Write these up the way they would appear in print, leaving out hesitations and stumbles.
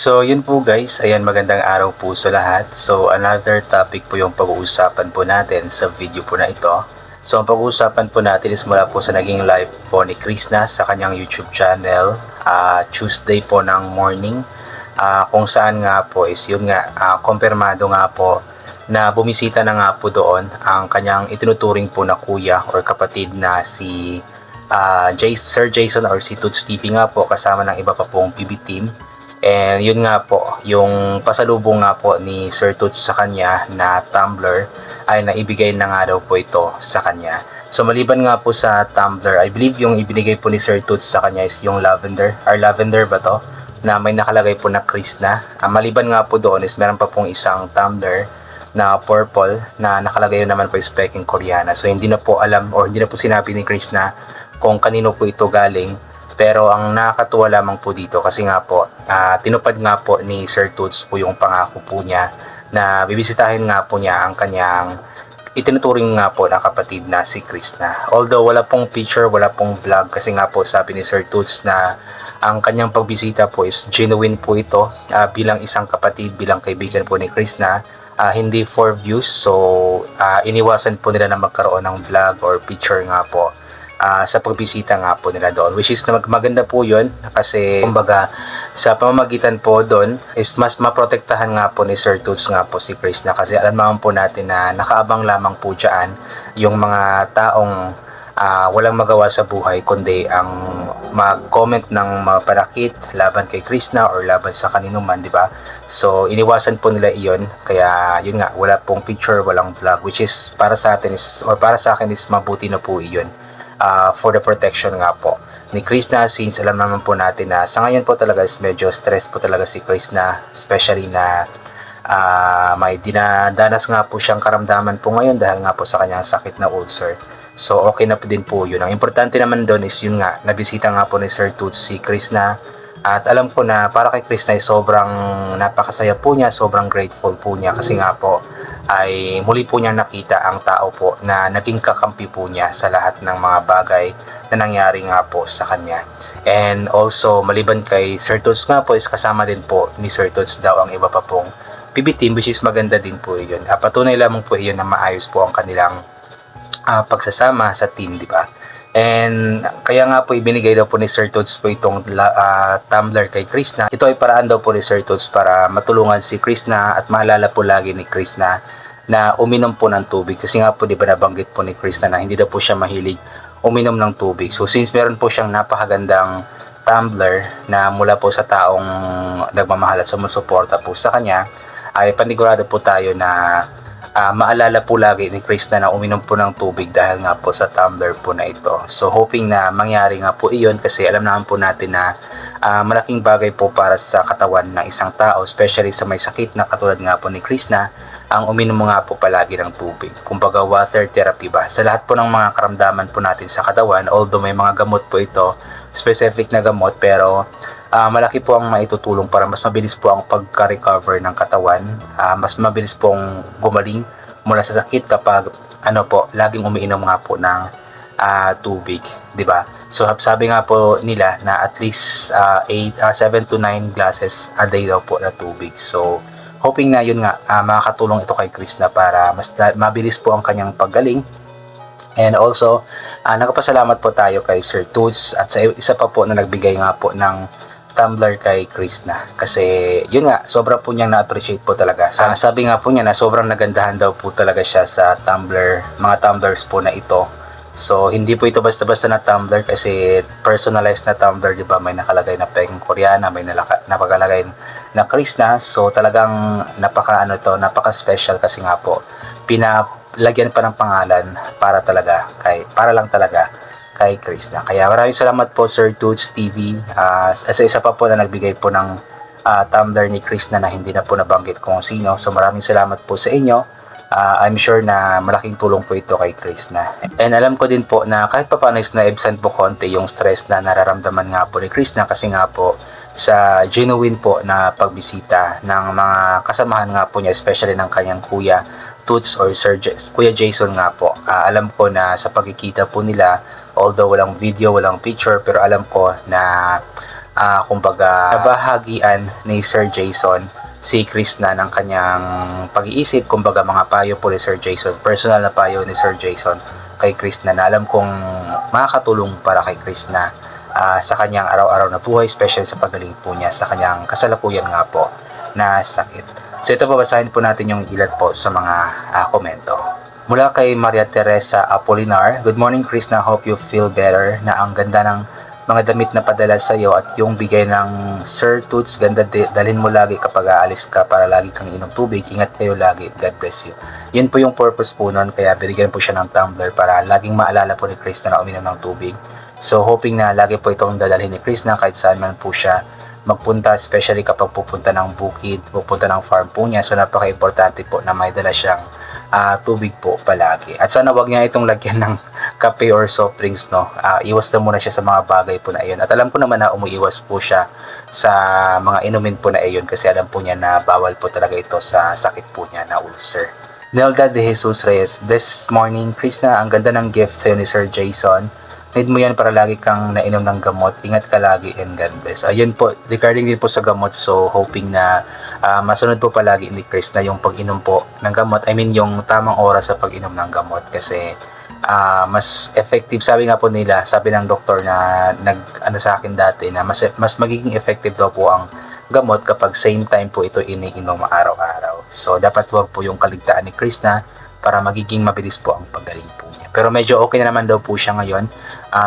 So yun po guys, ayan magandang araw po sa lahat. So another topic po yung pag-uusapan po natin sa video po na ito. So ang pag-uusapan po natin is mula po sa naging live po ni Krishna sa kanyang YouTube channel Tuesday po ng morning, kung saan nga po is yun nga, kumpirmado nga po na bumisita na nga po doon ang kanyang itinuturing po na kuya or kapatid na si Sir Jason or si Toots TV nga po, kasama ng iba pa pong PB team. And yun nga po, yung pasalubong nga po ni Sir Toots sa kanya na tumbler ay naibigay na nga daw po ito sa kanya. So maliban nga po sa tumbler, I believe yung ibinigay po ni Sir Toots sa kanya is yung lavender, or lavender ba to? Na may nakalagay po na Krishna. Maliban nga po doon is meron pa pong isang tumbler na purple na nakalagay naman po is Peking Koreana. So hindi na po alam or hindi na po sinabi ni Krishna kung kanino po ito galing. Pero ang nakakatuwa lamang po dito kasi nga po, tinupad nga po ni Sir Toots po yung pangako po niya na bibisitahin nga po niya ang kanyang itinuturing nga po na kapatid na si Krishna. Although wala pong picture, wala pong vlog kasi nga po sabi ni Sir Toots na ang kanyang pagbisita po is genuine po ito, bilang isang kapatid, bilang kaibigan po ni Krishna. Hindi for views, so iniwasan po nila na magkaroon ng vlog or picture nga po sa pagbisita nga po nila doon, which is na maganda po yun kasi kumbaga sa pamamagitan po doon is mas maprotektahan nga po ni Sir Toots nga po si Krishna, kasi alam naman po natin na nakaabang lamang po dyan yung mga taong walang magawa sa buhay kundi ang mag-comment ng mga panakit laban kay Krishna or laban sa kanino man, di ba? So iniwasan po nila iyon, kaya yun nga, wala pong picture, walang vlog, which is para sa atin is, or para sa akin is mabuti na po iyon. For the protection nga po ni Krishna, since alam naman po natin na sa ngayon po talaga is medyo stress po talaga si Krishna, especially na may dinadanas nga po siyang karamdaman po ngayon dahil nga po sa kanyang sakit na ulcer. So okay na po din po yun. Ang importante naman doon is yun nga, nabisita nga po ni Sir Toots si Krishna, at alam ko na para kay Krishna ay sobrang napakasaya po niya, sobrang grateful po niya kasi nga po ay muli po niya nakita ang tao po na naging kakampi po niya sa lahat ng mga bagay na nangyari nga po sa kanya. And also maliban kay Sir Toots nga po is kasama din po ni Sir Toots daw ang iba pa pong PB team, which is maganda din po yun. Patunay lamang po yun na maayos po ang kanilang pagsasama sa team, di ba? And kaya nga po ibinigay daw po ni Sir Toots po itong tumbler kay Krishna. Ito ay paraan daw po ni Sir Toots para matulungan si Krishna at maalala po lagi ni Krishna na uminom po ng tubig, kasi nga po di ba nabanggit po ni Krishna na hindi daw po siya mahilig uminom ng tubig. So since meron po siyang napakagandang tumbler na mula po sa taong nagmamahal at sumusuporta po sa kanya, ay panigurado po tayo na maalala po lagi ni Krishna na uminom po ng tubig dahil nga po sa tumbler po na ito. So hoping na mangyari nga po iyon, kasi alam naman po natin na malaking bagay po para sa katawan ng isang tao, especially sa may sakit na katulad nga po ni Krishna, ang uminom nga po palagi ng tubig. Kumbaga water therapy ba? Sa lahat po ng mga karamdaman po natin sa katawan, although may mga gamot po ito, specific na gamot, pero malaki po ang maitutulong para mas mabilis po ang pagka-recover ng katawan, mas mabilis pong gumaling mula sa sakit kapag laging umiinom nga po ng tubig, di ba? So sabi nga po nila na at least 7 to 9 glasses a day daw po na tubig. So hoping na yun nga, makakatulong ito kay Krishna para mas mabilis po ang kanyang paggaling. And also nagpasalamat po tayo kay Sir Toots at sa isa pa po na nagbigay nga po ng tumbler kay Krishna, kasi yun nga, sobra po niyang na-appreciate po talaga. Sabi nga po niya na sobrang nagandahan daw po talaga siya sa tumbler, mga tumblers po na ito. So hindi po ito basta-basta na tumbler, kasi personalized na tumbler, di ba? May nakalagay na Peking Koreana, may nakalagay na Krishna. So talagang napaka special, kasi nga po pinalagyan pa ng pangalan para lang talaga kay Krishna. Kaya maraming salamat po Sir Toots TV, sa isa pa po na nagbigay po ng tumbler ni Krishna na hindi na po nabanggit kung sino. So maraming salamat po sa inyo. I'm sure na malaking tulong po ito kay Krishna. And alam ko din po na kahit papaano is na-absent po konti yung stress na nararamdaman nga po ni Krishna, kasi nga po sa genuine po na pagbisita ng mga kasamahan nga po niya, especially ng kanyang kuya Toots or Kuya Jason nga po. Alam ko na sa pagkikita po nila, although walang video, walang picture, pero alam ko na kumbaga nabahagian ni Sir Jason si Krishna ng kanyang pag-iisip, kumbaga mga payo po ni Sir Jason, personal na payo ni Sir Jason kay Krishna na alam kong makakatulong para kay Krishna sa kanyang araw-araw na buhay, especially sa pagaling po niya sa kanyang kasalukuyan nga po na sakit. So ito, babasahin po natin yung ilan po sa mga komento. Mula kay Maria Teresa Apolinar, "Good morning Krishna, hope you feel better, na ang ganda ng mga damit na padala sa iyo at yung bigay ng Sir Toots, ganda dalhin mo lagi kapag aalis ka para lagi kang inom tubig. Ingat kayo lagi, God bless you." Yun po yung purpose po nun, kaya binigyan po siya ng tumbler para laging maalala po ni Krishna na uminom ng tubig. So hoping na lagi po itong dadalhin ni Krishna kahit saan man po siya magpunta, especially kapag pupunta ng bukid, pupunta ng farm po niya. So napaka-importante po na may dala siyang tubig po palagi. At sana wag niya itong lagyan ng kape or soft drinks, no. Iwas na muna siya sa mga bagay po na iyon. At alam ko naman na umuiwas po siya sa mga inumin po na iyon kasi alam po niya na bawal po talaga ito sa sakit po niya na ulcer. Nelga de Jesus Reyes, "This morning Krishna, ang ganda ng gift sa'yo ni Sir Jason. Need mo yan para lagi kang nainom ng gamot. Ingat ka lagi and God bless." Ayun po, regarding din po sa gamot, so hoping na masunod po palagi ni Krishna yung pag-inom po ng gamot. I mean, yung tamang oras sa pag-inom ng gamot kasi mas effective, sabi nga po nila, sabi ng doktor na sa akin dati na mas magiging effective daw po ang gamot kapag same time po ito iniinom araw-araw. So dapat wag po yung kaligtaan ni Krishna para magiging mabilis po ang paggaling po niya. Pero medyo okay na naman daw po siya ngayon.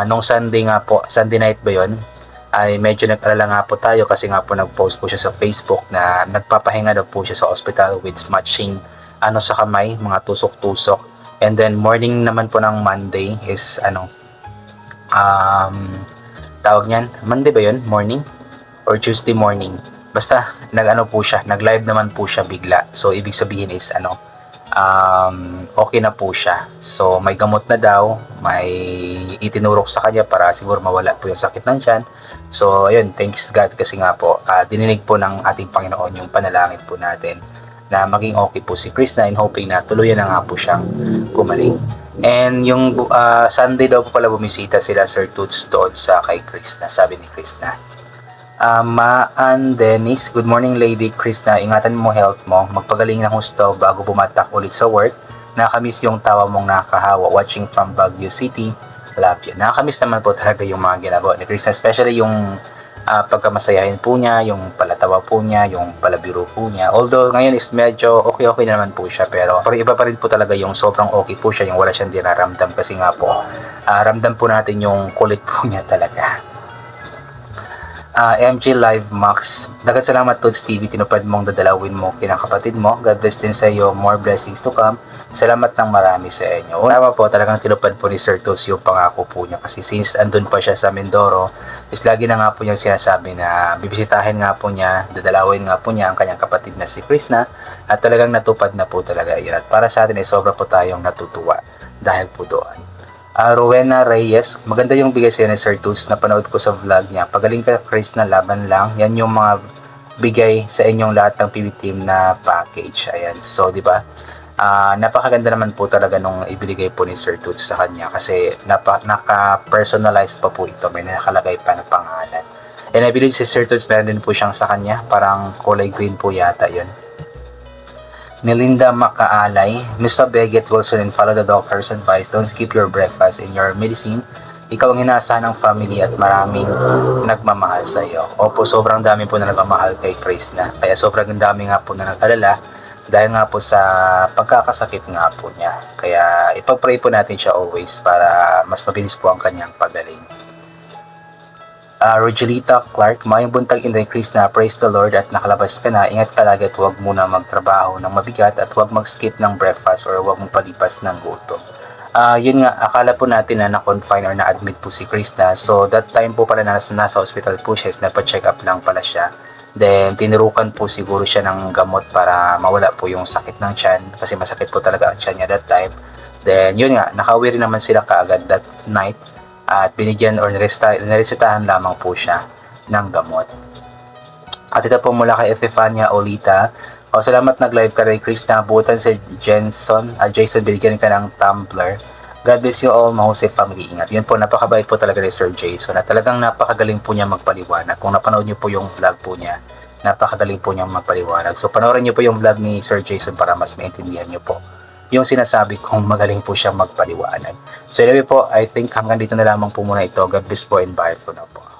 Nung Sunday nga po, Sunday night ba yun, ay medyo nag-alala nga po tayo kasi nga po nag-post po siya sa Facebook na nagpapahinga daw po siya sa hospital with matching sa kamay, mga tusok-tusok. And then morning naman po ng Monday is tawag niyan, Monday ba yun? Morning? Or Tuesday morning? Basta nag-live naman po siya bigla. So ibig sabihin is okay na po siya. So may gamot na daw, may itinurok sa kanya para siguro mawala po yung sakit ng tiyan. So ayun, thanks God kasi nga po dininig po ng ating Panginoon yung panalangin po natin na maging okay po si Krishna, and hoping na tuluyan na nga po siyang gumaling. And yung Sunday daw po pala bumisita sila Sir Toots doon sa kay Krishna, sabi ni Krishna. Maan Dennis, "Good morning Lady Krishna, ingatan mo health mo, magpagaling ng husto bago bumatak ulit sa work. Nakakamiss yung tawa mong nakahawa, watching from Baguio City, love you." Nakakamiss naman po talaga yung mga ginagawa ni Krishna, especially yung pagkamasayahin po niya, yung palatawa po niya, yung palabiro po niya. Although ngayon is medyo okay naman po siya, pero iba pa rin po talaga yung sobrang okay po siya, yung wala siyang dinaramdam kasi nga po ramdam po natin yung kulit po niya talaga. MJ Live Max, "Dagat salamat Toots TV, tinupad mong dadalawin mo kinakapatid mo. God bless din sa iyo, more blessings to come. Salamat ng marami sa inyo." Tama po, talagang tinupad po ni Sir Toots yung pangako po niya kasi since andun pa siya sa Mindoro, is lagi na nga po niyang sinasabi na bibisitahin nga po niya, dadalawin nga po niya ang kanyang kapatid na si Krishna, at talagang natupad na po talaga yun. At para sa atin ay sobra po tayong natutuwa dahil po doon. Rowena Reyes, "Maganda yung bigay sa'yo ni Sir Toots, napanood ko sa vlog niya. Pagaling ka Krishna, laban lang. Yan yung mga bigay sa inyong lahat ng PB team na package." Ayan. So, di ba? Napakaganda naman po talaga nung ibigay po ni Sir Toots sa kanya kasi naka-personalize pa po ito. May nakalagay pa na pangalan. And I believe si Sir Toots meron din po siyang sa kanya. Parang kulay green po yata yun. Melinda Makaalay, "Mr. Beget Wilson and follow the doctor's advice. Don't skip your breakfast and your medicine. Ikaw ang inaasahan ng family at maraming nagmamahal sa iyo." Opo, sobrang dami po na nagmamahal kay Krishna. Kaya sobrang dami nga po na nag-alala dahil nga po sa pagkakasakit nga po niya. Kaya ipag-pray po natin siya always para mas mabilis po ang kanyang pagaling. Rogelita Clark, "Mayong buntag Inday Krishna, praise the Lord at nakalabas ka na. Ingat ka lagi at huwag muna magtrabaho ng mabigat at huwag mag-skip ng breakfast or huwag magpalipas ng gutom." Yun nga, akala po natin na na-confine or na-admit po si Krishna. So that time po pala na nasa hospital po siya, is nagpa-check up lang pala siya. Then tinurukan po siguro siya ng gamot para mawala po yung sakit ng tiyan kasi masakit po talaga ang tiyan niya that time. Then yun nga, nakauwi rin naman sila kaagad that night at binigyan or naresetahan lamang po siya ng gamot. At ito po mula kay Efefania Olita, "Salamat nag-live ka rin Krishna, butan si Jason, binigyan ka ng tumbler God bless you all, Mahusay family. Ingat. Yun po, napakabait po talaga ni Sir Jason na talagang napakagaling po niya magpaliwanag. Kung napanood niyo po yung vlog po niya, napakagaling po niya magpaliwanag. So panoorin niyo po yung vlog ni Sir Jason para mas maintindihan niyo po yung sinasabi kong magaling po siya magpaliwanag. So anyway po, I think hanggang dito na lamang po muna ito. God bless po and bye for now po.